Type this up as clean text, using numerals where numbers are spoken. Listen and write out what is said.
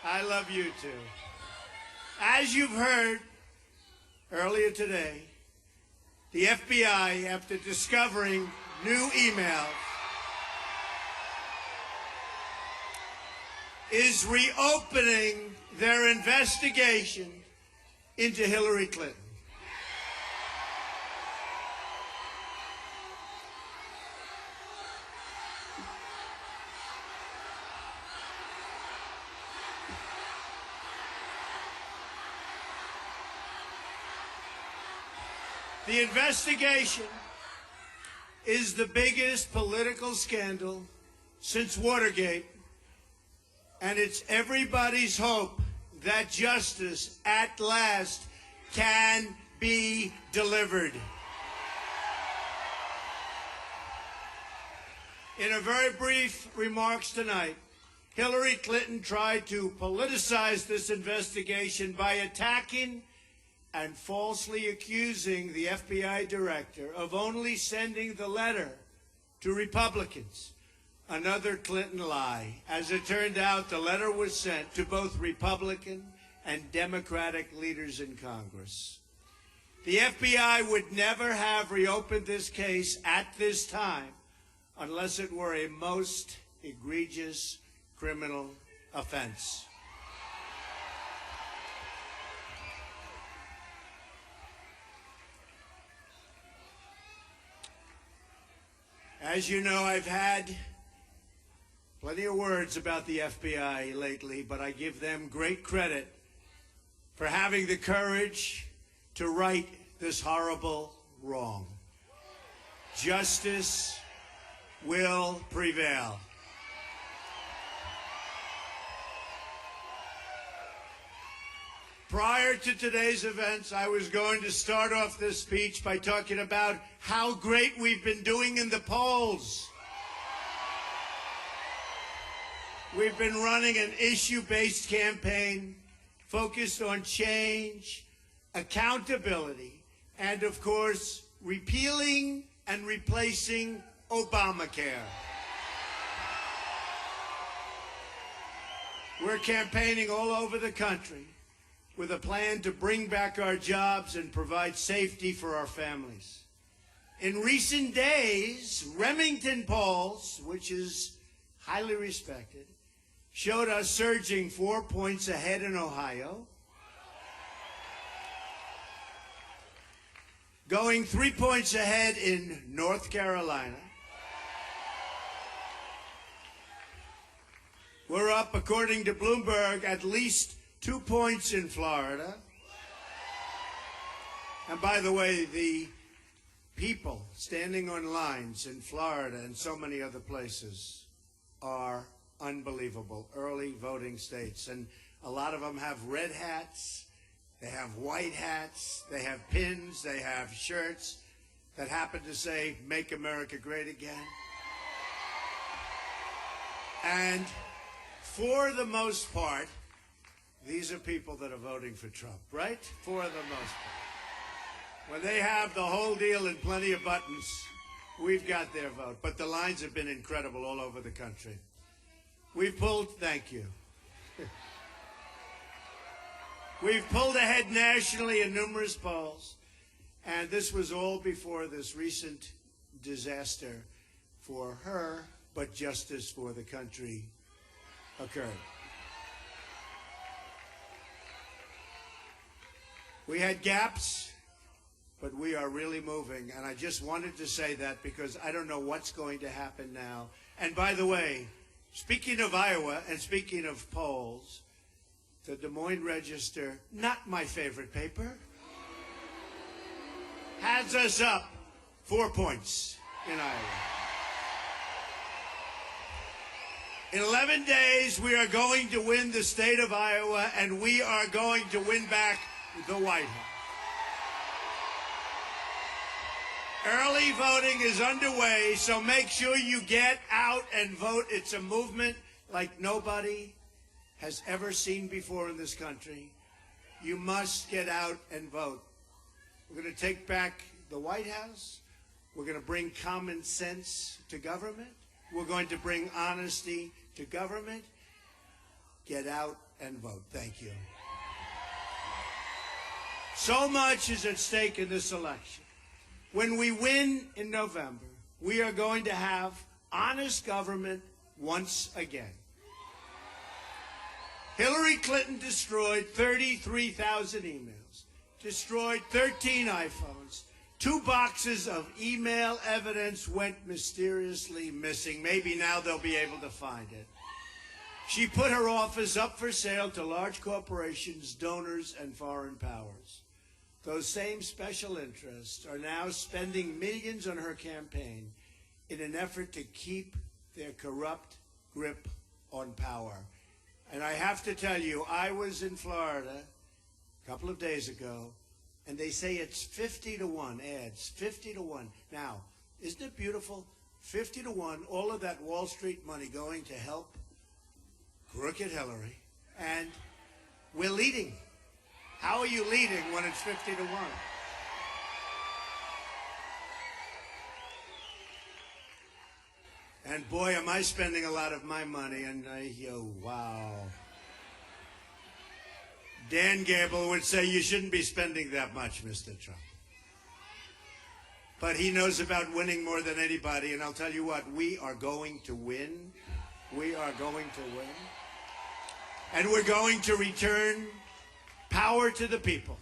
I love you too. As you've heard earlier today, the FBI, after discovering new emails, is reopening their investigation into Hillary Clinton. The investigation is the biggest political scandal since Watergate, and it's everybody's hope that justice at last can be delivered. In a very brief remarks tonight, Hillary Clinton tried to politicize this investigation by attacking and falsely accusing the FBI director of only sending the letter to Republicans. Another Clinton lie. As it turned out, the letter was sent to both Republican and Democratic leaders in Congress. The FBI would never have reopened this case at this time unless it were a most egregious criminal offense. As you know, I've had plenty of words about the FBI lately, but I give them great credit for having the courage to right this horrible wrong. Justice will prevail. Prior to today's events, I was going to start off this speech by talking about how great we've been doing in the polls. We've been running an issue-based campaign focused on change, accountability, and, of course, repealing and replacing Obamacare. We're campaigning all over the country with a plan to bring back our jobs and provide safety for our families. In recent days, Remington polls, which is highly respected, showed us surging 4 points ahead in Ohio, going 3 points ahead in North Carolina. We're up, according to Bloomberg, at least 2 points in Florida. And by the way, the people standing on lines in Florida and so many other places are unbelievable. Early voting states. And a lot of them have red hats, they have white hats, they have pins, they have shirts that happen to say, "Make America Great Again." And for the most part, these are people that are voting for Trump, right? For the most part. When they have the whole deal and plenty of buttons, we've got their vote. But the lines have been incredible all over the country. We've pulled, thank you. We've pulled ahead nationally in numerous polls. And this was all before this recent disaster for her, but justice for the country occurred. We had gaps, but we are really moving. And I just wanted to say that because I don't know what's going to happen now. And by the way, speaking of Iowa and speaking of polls, the Des Moines Register, not my favorite paper, has us up 4 points in Iowa. In 11 days, we are going to win the state of Iowa, and we are going to win back the White House. Early voting is underway, so make sure you get out and vote. It's a movement like nobody has ever seen before in this country. You must get out and vote. We're going to take back the White House. We're going to bring common sense to government. We're going to bring honesty to government. get out and vote. Thank you. So much is at stake in this election. When we win in November, we are going to have honest government once again. Hillary Clinton destroyed 33,000 emails, destroyed 13 iPhones, 2 boxes of email evidence went mysteriously missing. Maybe now they'll be able to find it. She put her office up for sale to large corporations, donors, and foreign powers. Those same special interests are now spending millions on her campaign in an effort to keep their corrupt grip on power. And I have to tell you, I was in Florida a couple of days ago, and they say it's 50-1 ads, 50-1. Now, isn't it beautiful? 50-1, all of that Wall Street money going to help crooked Hillary, and we're leading. How are you leading when it's 50-1? And boy, am I spending a lot of my money, and wow. Dan Gable would say you shouldn't be spending that much, Mr. Trump. But he knows about winning more than anybody, and I'll tell you what, we are going to win. We are going to win. And we're going to return power to the people.